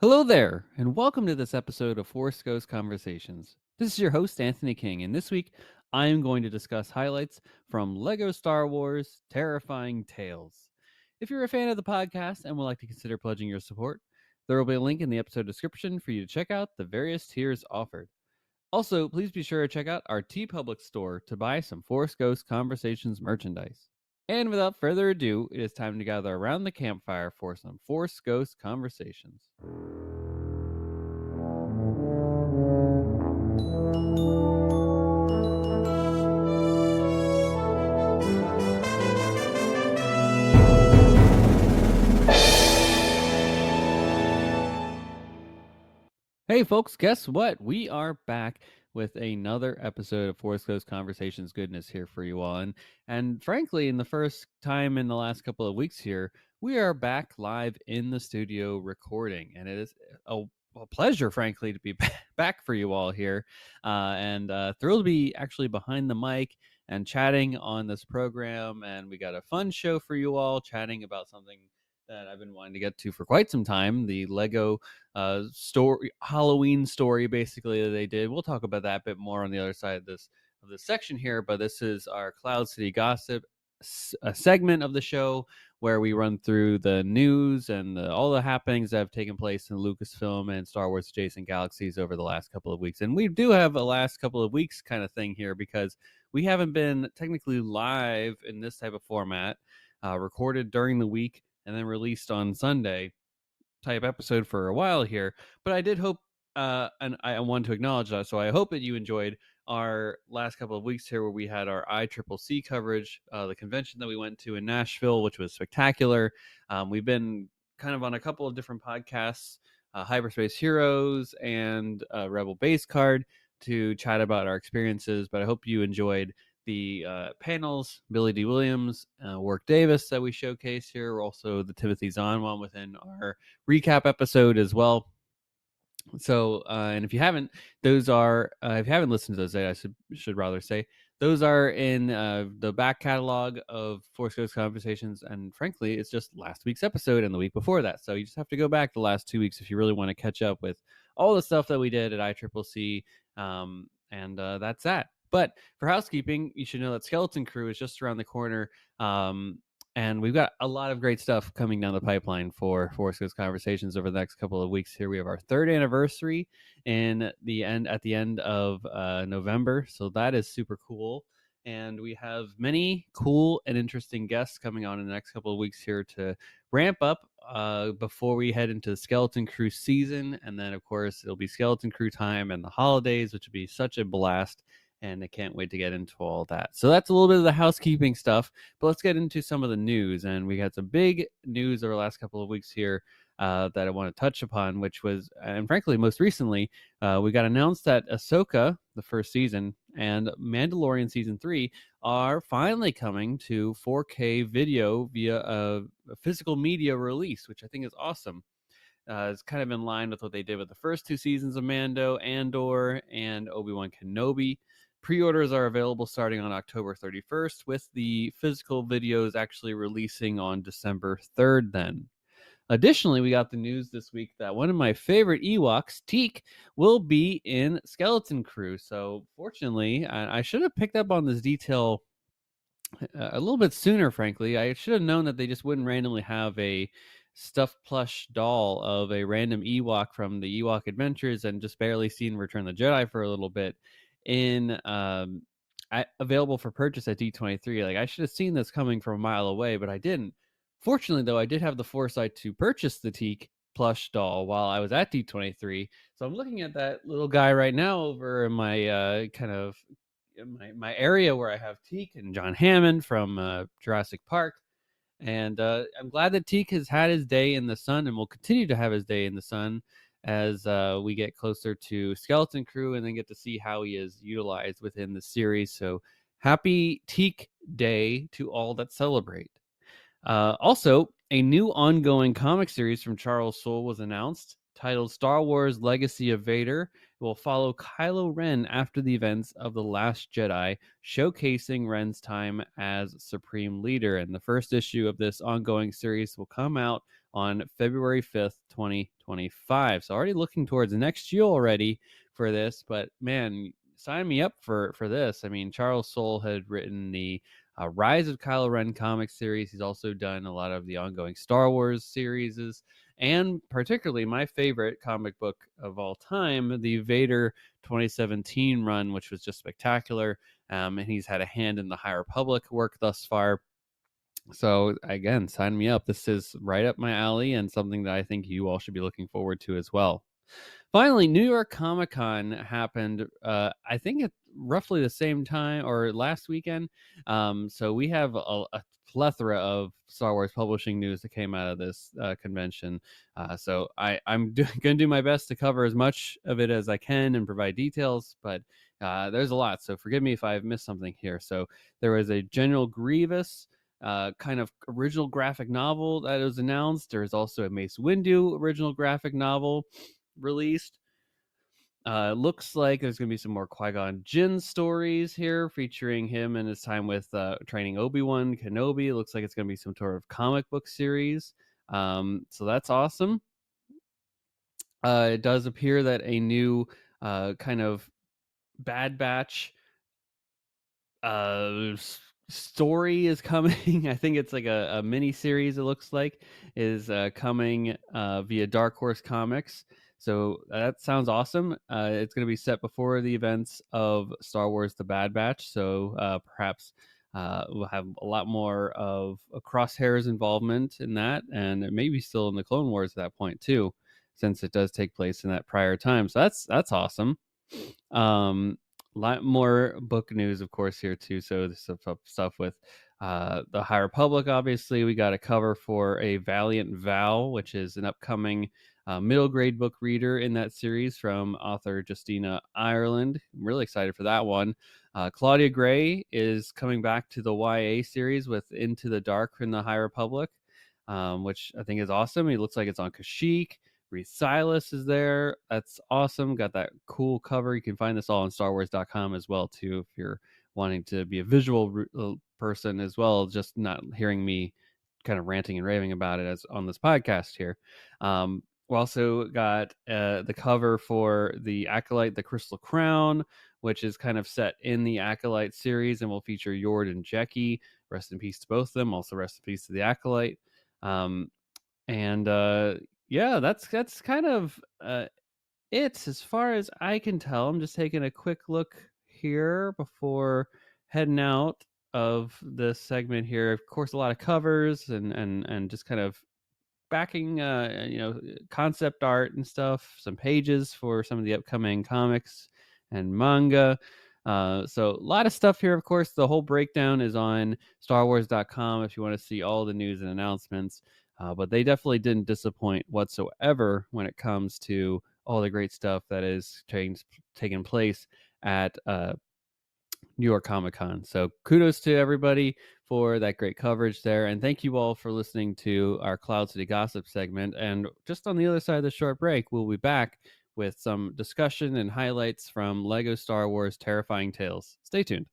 Hello there, and welcome to this episode of Force Ghost Conversations. This is your host, Anthony King, and this week I am going to discuss highlights from LEGO Star Wars Terrifying Tales. If you're a fan of the podcast and would like to consider pledging your support, there will be a link in the episode description for you to check out the various tiers offered. Also, please be sure to check out our TeePublic store to buy some Force Ghost Conversations merchandise. And without further ado, it is time to gather around the campfire for some Force Ghost Conversations. Hey folks, guess what? We are back with another episode of Force Ghost Conversations goodness here for you all. And frankly, in the first time in the last couple of weeks here, we are back live in the studio recording. And it is a pleasure, frankly, to be back for you all here. And thrilled to be actually behind the mic and chatting on this program. And we got a fun show for you all, chatting about something that I've been wanting to get to for quite some time, the Lego story, Halloween story, basically, that they did. We'll talk about that a bit more on the other side of this section here. But this is our Cloud City Gossip a segment of the show where we run through the news and all the happenings that have taken place in Lucasfilm and Star Wars adjacent galaxies over the last couple of weeks. And we do have a last couple of weeks kind of thing here because we haven't been technically live in this type of format, recorded during the week and then released on Sunday type episode for a while here. But I did hope, and I want to acknowledge that. So I hope that you enjoyed our last couple of weeks here where we had our ICCC coverage, the convention that we went to in Nashville, which was spectacular. We've been kind of on a couple of different podcasts, Hyperspace Heroes and Rebel Base Card, to chat about our experiences. But I hope you enjoyed the panels, Billy D. Williams, Warwick Davis that we showcase here, also the Timothy Zahn one within our recap episode as well. So, and if you haven't, those are, if you haven't listened to those, I should rather say, those are in the back catalog of Force Ghost Conversations. And frankly, it's just last week's episode and the week before that. So you just have to go back the last 2 weeks if you really want to catch up with all the stuff that we did at ICCC. And that's that. But for housekeeping, you should know that Skeleton Crew is just around the corner. And we've got a lot of great stuff coming down the pipeline for Force Ghost Conversations over the next couple of weeks here. We have our 3rd anniversary at the end of November. So that is super cool. And we have many cool and interesting guests coming on in the next couple of weeks here to ramp up before we head into the Skeleton Crew season. And then, of course, it'll be Skeleton Crew time and the holidays, which will be such a blast. And I can't wait to get into all that. So that's a little bit of the housekeeping stuff, but let's get into some of the news. And we had some big news over the last couple of weeks here that I want to touch upon, which was, and frankly, most recently, we got announced that Ahsoka, the first season, and Mandalorian season 3 are finally coming to 4K video via a physical media release, which I think is awesome. It's kind of in line with what they did with the first 2 seasons of Mando, Andor, and Obi-Wan Kenobi. Pre-orders are available starting on October 31st, with the physical videos actually releasing on December 3rd then. Additionally, we got the news this week that one of my favorite Ewoks, Teak, will be in Skeleton Crew. So fortunately, I should have picked up on this detail a little bit sooner, frankly. I should have known that they just wouldn't randomly have a stuffed plush doll of a random Ewok from the Ewok Adventures and just barely seen Return of the Jedi for a little bit in available for purchase at D23. Like, I should have seen this coming from a mile away, but I didn't. Fortunately, though, I did have the foresight to purchase the Teak plush doll while I was at D23. So I'm looking at that little guy right now over in my kind of my area where I have Teak and John Hammond from Jurassic Park. And I'm glad that Teak has had his day in the sun and will continue to have his day in the sun as we get closer to Skeleton Crew and then get to see how he is utilized within the series. So happy Teak Day to all that celebrate. Also, a new ongoing comic series from Charles Soule was announced, titled Star Wars Legacy of Vader, will follow Kylo Ren after the events of The Last Jedi, showcasing Ren's time as Supreme Leader. And the first issue of this ongoing series will come out on February 5th, 2025. So already looking towards next year already for this, but man, sign me up for this. I mean, Charles Soule had written the Rise of Kylo Ren comic series. He's also done a lot of the ongoing Star Wars series, and particularly my favorite comic book of all time, the Vader 2017 run, which was just spectacular. And he's had a hand in the High Republic work thus far. So again, sign me up. This is right up my alley and something that I think you all should be looking forward to as well. Finally, New York Comic Con happened. I think at roughly the same time or last weekend. So we have a plethora of Star Wars publishing news that came out of this convention. So I'm going to do my best to cover as much of it as I can and provide details, but there's a lot. So forgive me if I've missed something here. So there was a General Grievous kind of original graphic novel that was announced. There's also a Mace Windu original graphic novel released. Looks like there's going to be some more Qui-Gon Jinn stories here featuring him and his time with training Obi-Wan Kenobi. It looks like it's going to be some sort of comic book series. So that's awesome. It does appear that a new kind of Bad Batch story is coming. I think it's like a mini series. It looks like is coming via Dark Horse Comics. So that sounds awesome. It's going to be set before the events of Star Wars: The Bad Batch. So perhaps we'll have a lot more of a Crosshair's involvement in that, and maybe still in the Clone Wars at that point too, since it does take place in that prior time. So that's awesome. Lot more book news, of course, here too. So this stuff with the High Republic. Obviously, we got a cover for a Valiant Vow, which is an upcoming middle grade book reader in that series from author Justina Ireland. I'm really excited for that one. Claudia Gray is coming back to the YA series with Into the Dark in the High Republic, which I think is awesome. It looks like it's on Kashyyyk. Reese Silas is there. That's awesome. Got that cool cover. You can find this all on StarWars.com as well too, if you're wanting to be a visual person as well, just not hearing me kind of ranting and raving about it as on this podcast here. We also got the cover for the Acolyte, the Crystal Crown, which is kind of set in the Acolyte series and will feature Yord and Jecki. Rest in peace to both of them. Also, rest in peace to the Acolyte. And yeah, that's kind of it as far as I can tell. I'm just taking a quick look here before heading out of this segment here. Of course, a lot of covers and just kind of backing concept art and stuff, some pages for some of the upcoming comics and manga. So a lot of stuff here. Of course, the whole breakdown is on starwars.com if you want to see all the news and announcements. But they definitely didn't disappoint whatsoever when it comes to all the great stuff that is taking place at New York Comic Con. So kudos to everybody for that great coverage there. And thank you all for listening to our Cloud City Gossip segment. And just on the other side of the short break, we'll be back with some discussion and highlights from Lego Star Wars Terrifying Tales. Stay tuned.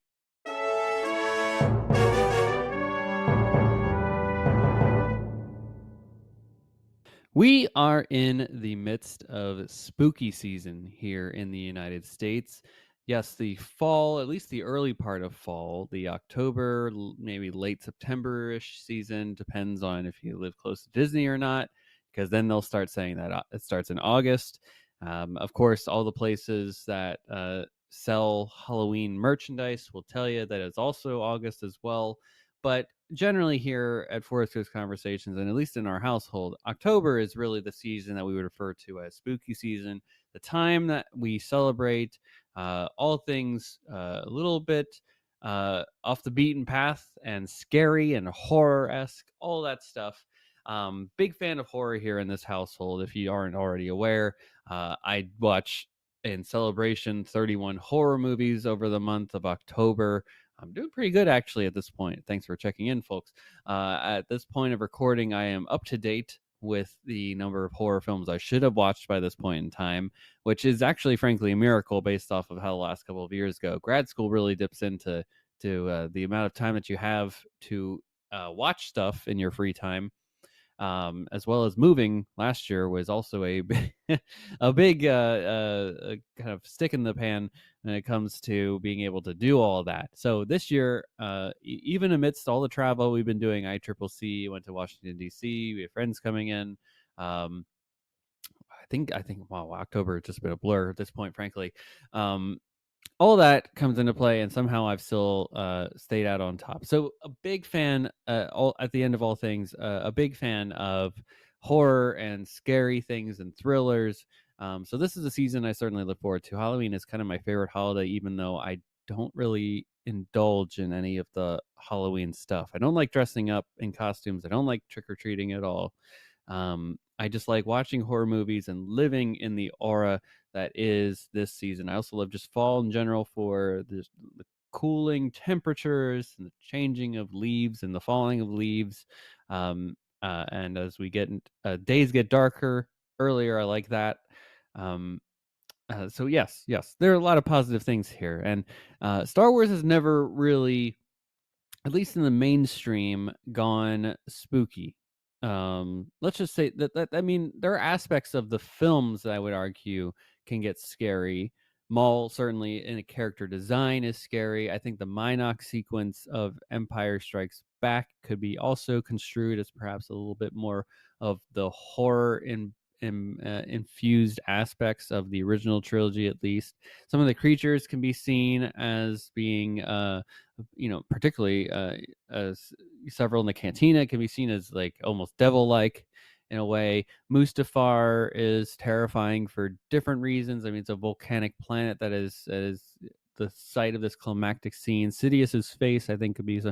We are in the midst of spooky season here in the United States. Yes, the fall, at least the early part of fall, the October, maybe late September-ish season, depends on if you live close to Disney or not, because then they'll start saying that it starts in August. Of course, all the places that sell Halloween merchandise will tell you that it's also August as well. But generally here at Forest Coast Conversations, and at least in our household, October is really the season that we would refer to as spooky season, the time that we celebrate all things a little bit off the beaten path and scary and horror-esque, all that stuff. Big fan of horror here in this household. If you aren't already aware, I watch in celebration 31 horror movies over the month of October. I'm doing pretty good actually at this point. Thanks for checking in, folks. At this point of recording, I am up to date with the number of horror films I should have watched by this point in time, which is actually, frankly, a miracle based off of how the last couple of years go. Grad school really dips into the amount of time that you have to watch stuff in your free time, as well as moving last year was also a a big kind of stick in the pan when it comes to being able to do all that. So this year, even amidst all the travel we've been doing, ICCC went to Washington D.C. We have friends coming in. Um, I think wow, October has just been a blur at this point, frankly. Um, all that comes into play, and somehow I've still stayed out on top. So a big fan, all at the end of all things, a big fan of horror and scary things and thrillers. So this is a season I certainly look forward to. Halloween is kind of my favorite holiday, even though I don't really indulge in any of the Halloween stuff. I don't like dressing up in costumes. I don't like trick or treating at all. I just like watching horror movies and living in the aura that is this season. I also love just fall in general for the cooling temperatures and the changing of leaves and the falling of leaves. And as we get days get darker earlier, I like that. Um, so yes, there are a lot of positive things here, and Star Wars has never really, at least in the mainstream, gone spooky. Let's just say that I mean, there are aspects of the films that I would argue can get scary. Maul certainly in a character design is scary. I think the Minox sequence of Empire Strikes Back could be also construed as perhaps a little bit more of the horror infused aspects of the original trilogy. At least some of the creatures can be seen as being particularly as several in the cantina can be seen as like almost devil-like in a way. Mustafar is terrifying for different reasons. I mean, it's a volcanic planet that is the site of this climactic scene. Sidious's face, I think, could be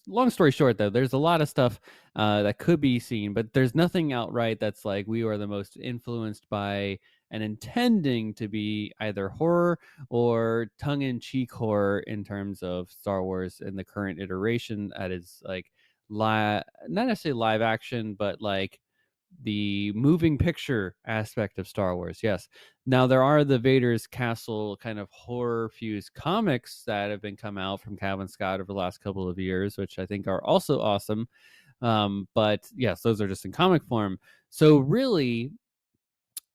long story short, though, there's a lot of stuff that could be seen, but there's nothing outright that's like we are the most influenced by and intending to be either horror or tongue-in-cheek horror in terms of Star Wars in the current iteration. That is like not necessarily live action, but like the moving picture aspect of Star Wars. Yes. Now there are the Vader's Castle kind of horror fused comics that have been come out from Calvin Scott over the last couple of years, which I think are also awesome. But yes, those are just in comic form. So really,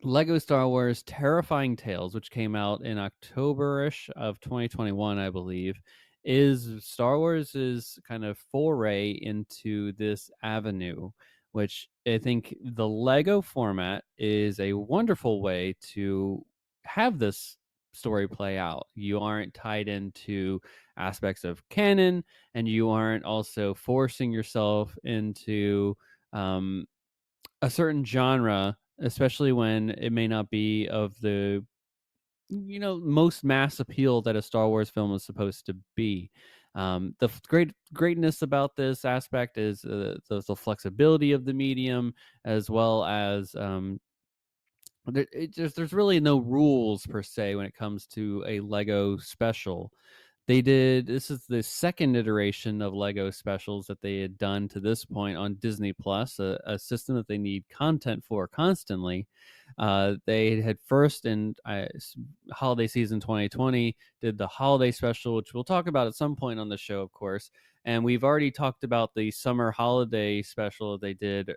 Lego Star Wars Terrifying Tales, which came out in October-ish of 2021, I believe, is Star Wars's kind of foray into this avenue, which I think the Lego format is a wonderful way to have this story play out. You aren't tied into aspects of canon, and you aren't also forcing yourself into um, a certain genre, especially when it may not be of the most mass appeal that a Star Wars film is supposed to be. Greatness about this aspect is the flexibility of the medium, as well as there's really no rules per se when it comes to a Lego special. This is the second iteration of Lego specials that they had done to this point on Disney Plus, a system that they need content for constantly. They had first in holiday season 2020 did the holiday special, which we'll talk about at some point on the show, of course. And we've already talked about the summer holiday special that they did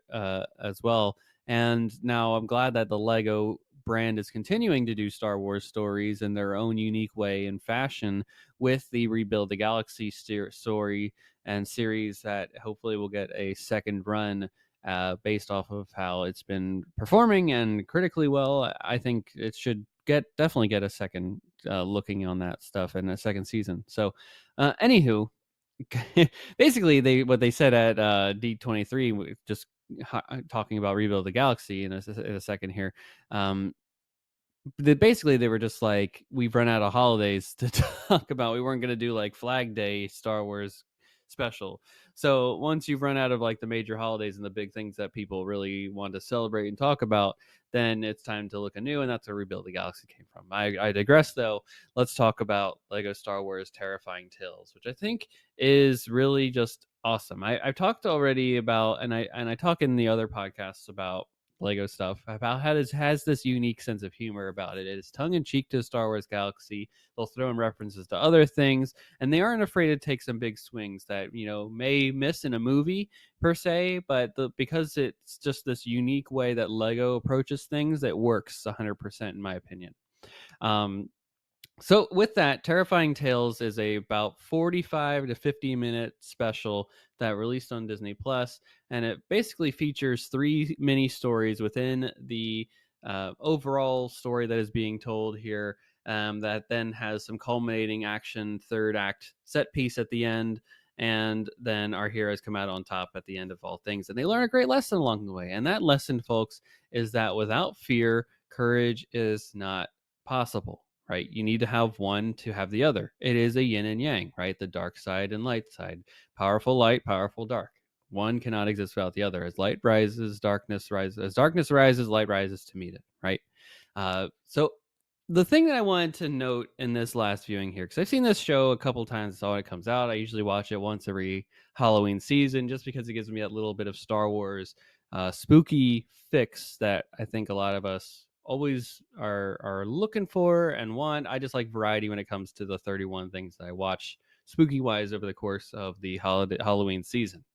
as well. And now I'm glad that the Lego brand is continuing to do Star Wars stories in their own unique way and fashion with the Rebuild the Galaxy story and series that hopefully will get a second run based off of how it's been performing and critically well. I think it should definitely get a second looking on that stuff and a second season. So, anywho, basically what they said at D23, just talking about Rebuild the Galaxy in a second here. Basically they were just like, we've run out of holidays to talk about. We weren't going to do like Flag Day Star Wars special. So once you've run out of like the major holidays and the big things that people really want to celebrate and talk about, then it's time to look anew, and that's where Rebuild the Galaxy came from. I digress though. Let's talk about Lego Star Wars Terrifying Tales, which I think is really just awesome. I've talked already about, and I talk in the other podcasts about Lego stuff, about how it has this unique sense of humor about it. It is tongue in cheek to Star Wars Galaxy. They'll throw in references to other things, and they aren't afraid to take some big swings that may miss in a movie per se, but because it's just this unique way that Lego approaches things that works 100% in my opinion. Um, so with that, Terrifying Tales is a about 45 to 50-minute special that released on Disney Plus, and it basically features 3 mini stories within the overall story that is being told here. That then has some culminating action third act set piece at the end, and then our heroes come out on top at the end of all things, and they learn a great lesson along the way. And that lesson, folks, is that without fear, courage is not possible, right? You need to have one to have the other. It is a yin and yang, right? The dark side and light side. Powerful light, powerful dark. One cannot exist without the other. As light rises, darkness rises. As darkness rises, light rises to meet it, right? So the thing that I wanted to note in this last viewing here, because I've seen this show a couple times when it comes out. I usually watch it once every Halloween season just because it gives me that little bit of Star Wars spooky fix that I think a lot of us always are looking for and want. I just like variety when it comes to the 31 things that I watch spooky wise over the course of the Halloween season.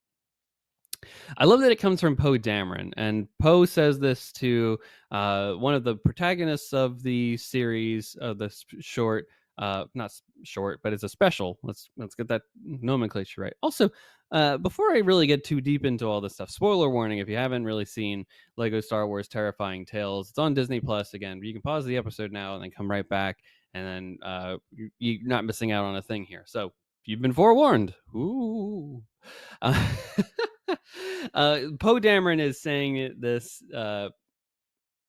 I love that it comes from Poe Dameron, and Poe says this to one of the protagonists of the series of the short, not short, but it's a special. Let's get that nomenclature right. Also, before I really get too deep into all this stuff, spoiler warning: if you haven't really seen Lego Star Wars Terrifying Tales, it's on Disney Plus again. You can pause the episode now and then come right back, and then you're not missing out on a thing here. So you've been forewarned. Ooh. Uh, Poe Dameron is saying this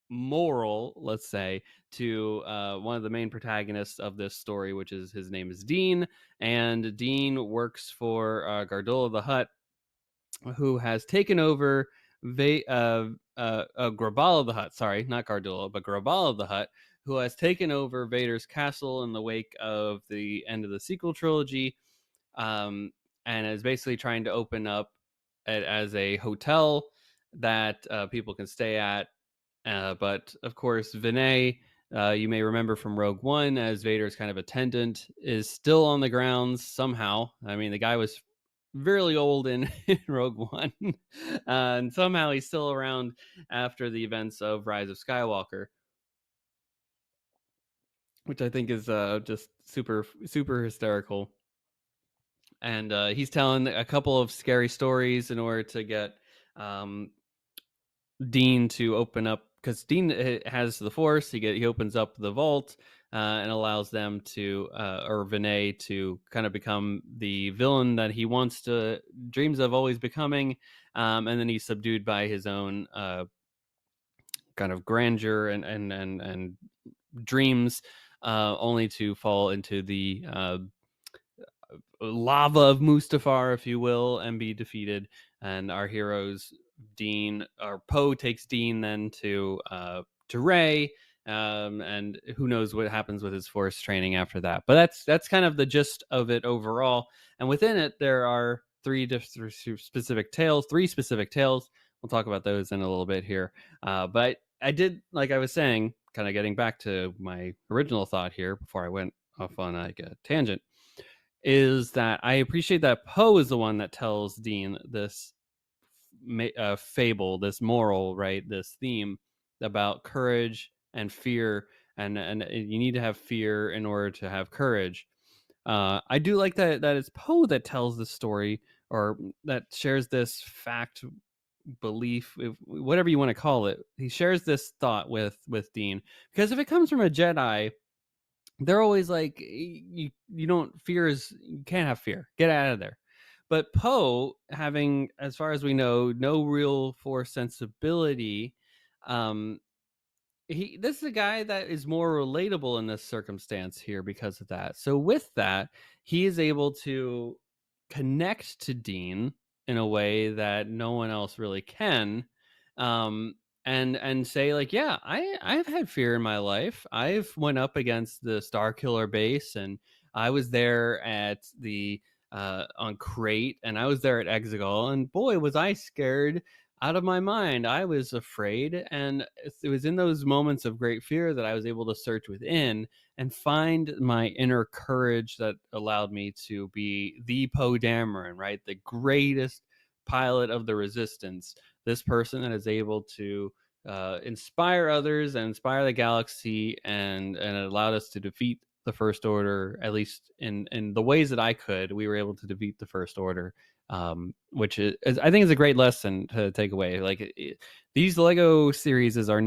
moral, let's say, to one of the main protagonists of this story, which is his name is Dean, and Dean works for Gardulla the Hutt, who has taken over Graballa the Hutt. Sorry, not Gardulla, but Graballa the Hutt, who has taken over Vader's castle in the wake of the end of the sequel trilogy, um, and is basically trying to open up it as a hotel that people can stay at. But of course, Vinay, you may remember from Rogue One, as Vader's kind of attendant, is still on the grounds somehow. I mean, the guy was really old in Rogue One, and somehow he's still around after the events of Rise of Skywalker, which I think is just super hysterical. And he's telling a couple of scary stories in order to get um, Dean to open up, because Dean has the Force. He opens up the vault and allows them to or Vinay to kind of become the villain that he wants to dreams of always becoming, and then he's subdued by his own kind of grandeur and dreams, only to fall into the lava of Mustafar, if you will, and be defeated. And our heroes, Dean or Poe, takes Dean then to Rey, and who knows what happens with his Force training after that. But that's kind of the gist of it overall. And within it, there are three specific tales. We'll talk about those in a little bit here. But I did, like I was saying, kind of getting back to my original thought here before I went off on like a tangent, is that I appreciate that Poe is the one that tells Dean this fable, this moral, right? This theme about courage and fear, and you need to have fear in order to have courage. I do like that it's Poe that tells the story, or that shares this fact, belief, whatever you want to call it. He shares this thought with Dean, because if it comes from a Jedi, they're always like, you don't fear is you can't have fear, get out of there. But Poe, having, as far as we know, no real Force sensibility, um this is a guy that is more relatable in this circumstance here because of that. So with that, he is able to connect to Dean in a way that no one else really can, um, and say like, yeah, I've had fear in my life. I've went up against the Star Killer base, and I was there at the on Crate, and I was there at Exegol, and boy, was I scared out of my mind. I was afraid, and it was in those moments of great fear that I was able to search within and find my inner courage that allowed me to be the Poe Dameron, right? The greatest pilot of the resistance. This person that is able to inspire others and inspire the galaxy, and it allowed us to defeat the First Order, at least in the ways that I could. We were able to defeat the First Order, which is I think is a great lesson to take away. Like these Lego series are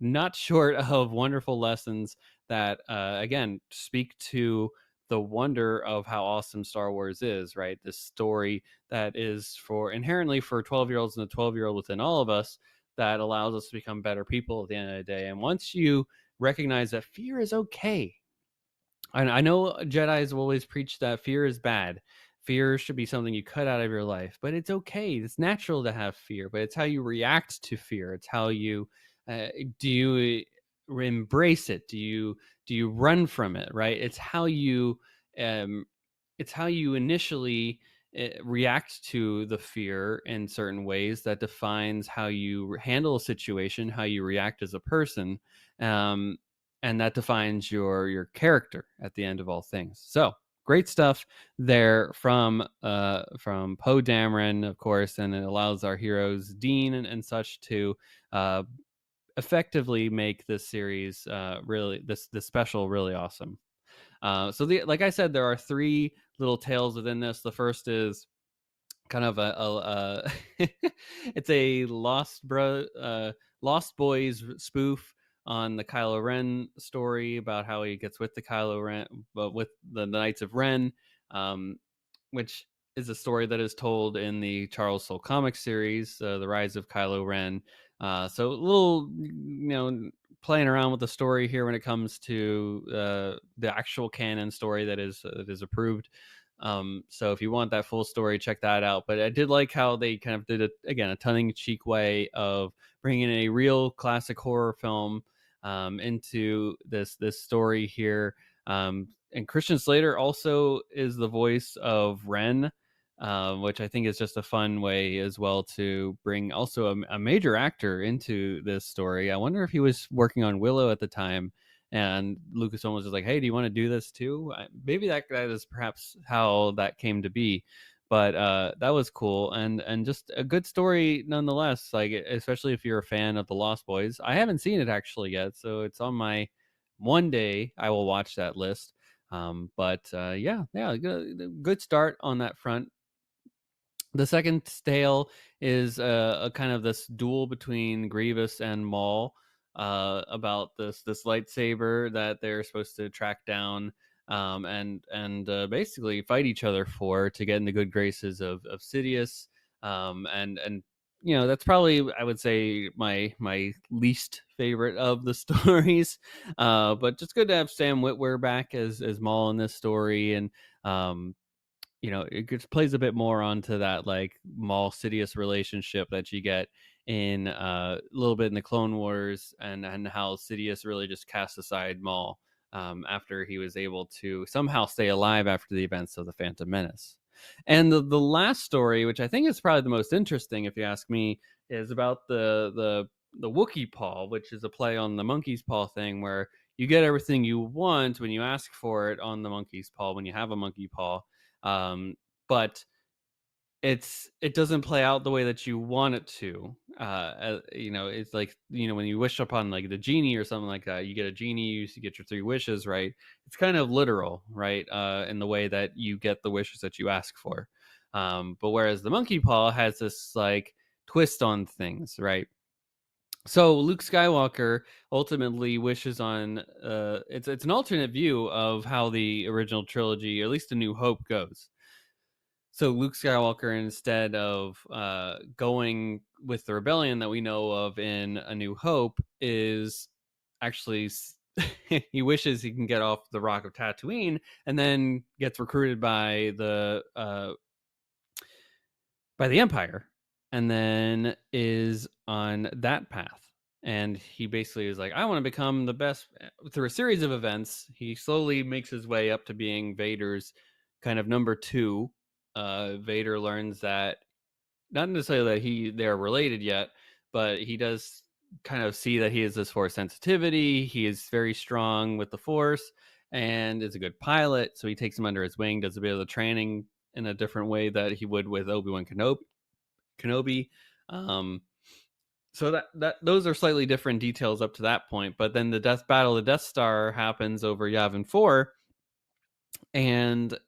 not short of wonderful lessons that again speak to the wonder of how awesome Star Wars is, right? This story that is for inherently for 12-year-olds and the 12-year-old within all of us, that allows us to become better people at the end of the day. And once you recognize that fear is okay, and I know Jedi's will always preach that fear is bad. Fear should be something you cut out of your life, but it's okay. It's natural to have fear, but it's how you react to fear. It's how you uh, do you embrace it? Do you run from it? Right? Um, it's how you initially react to the fear in certain ways that defines how you handle a situation, how you react as a person. Um, and that defines your character at the end of all things. So great stuff there from Poe Dameron, of course, and it allows our heroes Dean and such to uh, effectively make this series really this special really awesome. So like I said, there are three little tales within this. The first is kind of it's a Lost Boys spoof on the Kylo Ren story about how he gets with the Kylo Ren, but with the Knights of Ren, um, which is a story that is told in the Charles Soule comic series, The Rise of Kylo Ren. So a little, playing around with the story here when it comes to the actual canon story that is approved. So if you want that full story, check that out. But I did like how they kind of did it again, a tongue-in-cheek way of bringing a real classic horror film into this story here. And Christian Slater also is the voice of Ren, which I think is just a fun way as well to bring also a major actor into this story. I wonder if he was working on Willow at the time, and Lucasfilm was just like, "Hey, do you want to do this too?" Maybe that is perhaps how that came to be, but that was cool and just a good story nonetheless. Like especially if you're a fan of the Lost Boys. I haven't seen it actually yet, so it's on my one day I will watch that list. But yeah, good start on that front. The second tale is a kind of this duel between Grievous and Maul about this lightsaber that they're supposed to track down, and basically fight each other for to get in the good graces of Sidious. And that's probably I would say my least favorite of the stories. But just good to have Sam Witwer back as Maul in this story, and um, it plays a bit more onto that like Maul Sidious relationship that you get in a little bit in the Clone Wars, and how Sidious really just cast aside Maul after he was able to somehow stay alive after the events of the Phantom Menace. And the last story, which I think is probably the most interesting, if you ask me, is about the Wookiee paw, which is a play on the monkey's paw thing, where you get everything you want when you ask for it on the monkey's paw when you have a monkey paw, but it doesn't play out the way that you want it to. It's like when you wish upon like the genie or something like that, you get a genie, you get your three wishes, right? It's kind of literal, right? In the way that you get the wishes that you ask for. But whereas the monkey paw has this like twist on things, right? So Luke Skywalker ultimately wishes on it's an alternate view of how the original trilogy, or at least A New Hope, goes. So Luke Skywalker, instead of going with the rebellion that we know of in A New Hope, is actually he wishes he can get off the rock of Tatooine, and then gets recruited by the by the Empire, and then is on that path. And he basically is like, I want to become the best through a series of events. He slowly makes his way up to being Vader's kind of number two. Vader learns that not necessarily that they're related yet, but he does kind of see that he has this force sensitivity. He is very strong with the force and is a good pilot. So he takes him under his wing, does a bit of the training in a different way that he would with Obi-Wan Kenobi. Um, so that those are slightly different details up to that point. But then the Death Battle of the Death Star happens over Yavin 4, and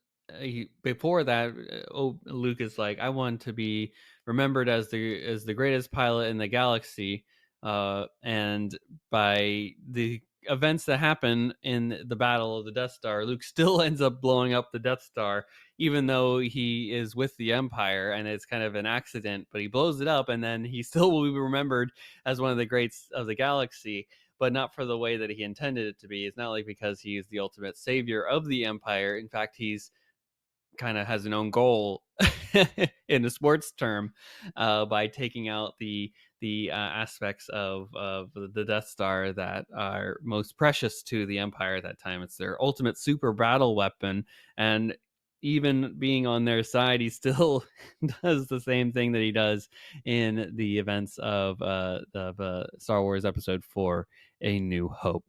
before that, Luke is like, I want to be remembered as the greatest pilot in the galaxy. And by the events that happen in the Battle of the Death Star, Luke still ends up blowing up the Death Star, even though he is with the Empire, and it's kind of an accident. But he blows it up, and then he still will be remembered as one of the greats of the galaxy, but not for the way that he intended it to be. It's not like because he is the ultimate savior of the Empire. In fact, he's kind of has an own goal in a sports term, by taking out the aspects of the Death Star that are most precious to the Empire at that time. It's their ultimate super battle weapon, and even being on their side, he still does the same thing that he does in the events of Star Wars Episode 4: A New Hope.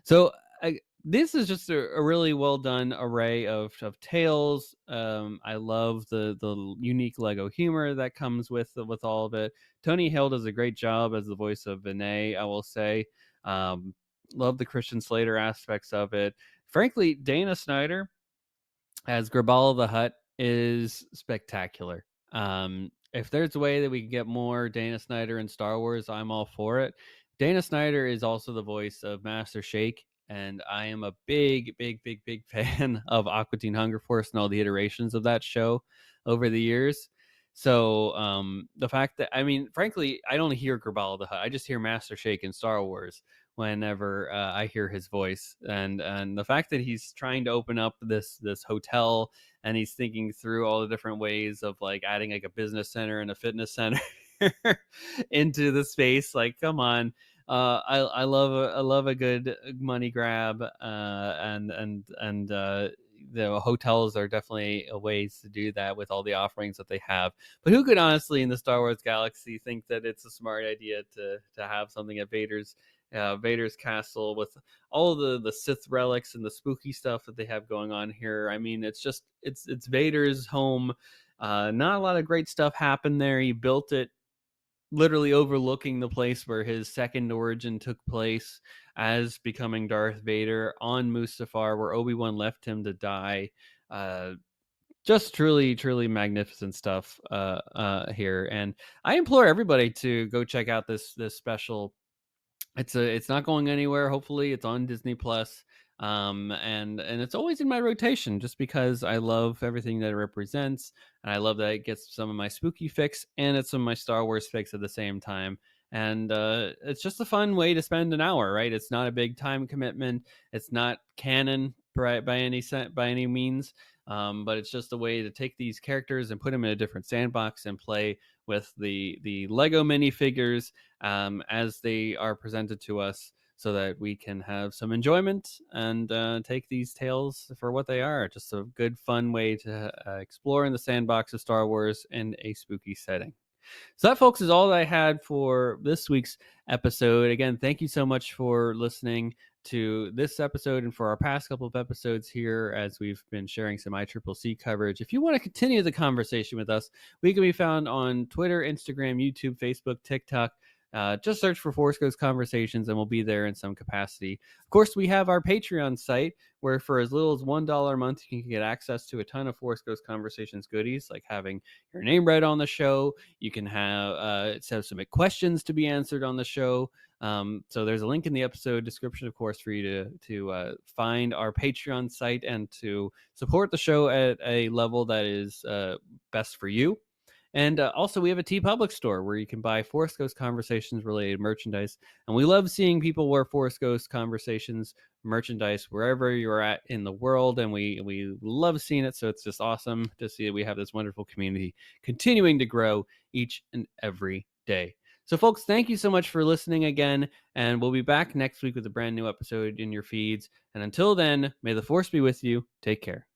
So this is just a really well done array of tales. I love the unique Lego humor that comes with all of it. Tony Hale does a great job as the voice of Vinay, I will say. Um, love the Christian Slater aspects of it. Frankly, Dana Snyder as Graballa the Hutt is spectacular. If there's a way that we can get more Dana Snyder in Star Wars, I'm all for it. Dana Snyder is also the voice of Master Shake, and I am a big, big, big, big fan of Aqua Teen Hunger Force and all the iterations of that show over the years. So the fact that, I mean, frankly, I don't hear Graballa the Hutt. I just hear Master Shake in Star Wars whenever I hear his voice, and the fact that he's trying to open up this hotel, and he's thinking through all the different ways of like adding like a business center and a fitness center into the space. Like, come on. I love a good money grab, and the hotels are definitely ways to do that with all the offerings that they have. But who could honestly in the Star Wars galaxy think that it's a smart idea to have something at Vader's castle with all the Sith relics and the spooky stuff that they have going on here? I mean, it's Vader's home. Not a lot of great stuff happened there. He built it literally overlooking the place where his second origin took place as becoming Darth Vader on Mustafar, where Obi-Wan left him to die. Just truly, truly magnificent stuff here, and I implore everybody to go check out this special. It's not going anywhere. Hopefully, it's on Disney Plus. And it's always in my rotation just because I love everything that it represents, and I love that it gets some of my spooky fix and it's some of my Star Wars fix at the same time. And it's just a fun way to spend an hour, right? It's not a big time commitment. It's not canon by any means, but it's just a way to take these characters and put them in a different sandbox and play with the Lego minifigures as they are presented to us, so that we can have some enjoyment and take these tales for what they are. Just a good, fun way to explore in the sandbox of Star Wars in a spooky setting. So that, folks, is all that I had for this week's episode. Again, thank you so much for listening to this episode and for our past couple of episodes here as we've been sharing some ICCC coverage. If you want to continue the conversation with us, we can be found on Twitter, Instagram, YouTube, Facebook, TikTok. Just search for Force Ghost Conversations and we'll be there in some capacity. Of course, we have our Patreon site where for as little as $1 a month, you can get access to a ton of Force Ghost Conversations goodies, like having your name read on the show. You can have submit questions to be answered on the show. So there's a link in the episode description, of course, for you to find our Patreon site and to support the show at a level that is best for you. And also, we have a T Public store where you can buy Forest Ghost Conversations related merchandise. And we love seeing people wear Forest Ghost Conversations merchandise wherever you're at in the world. And we love seeing it. So it's just awesome to see that we have this wonderful community continuing to grow each and every day. So, folks, thank you so much for listening again. And we'll be back next week with a brand new episode in your feeds. And until then, may the force be with you. Take care.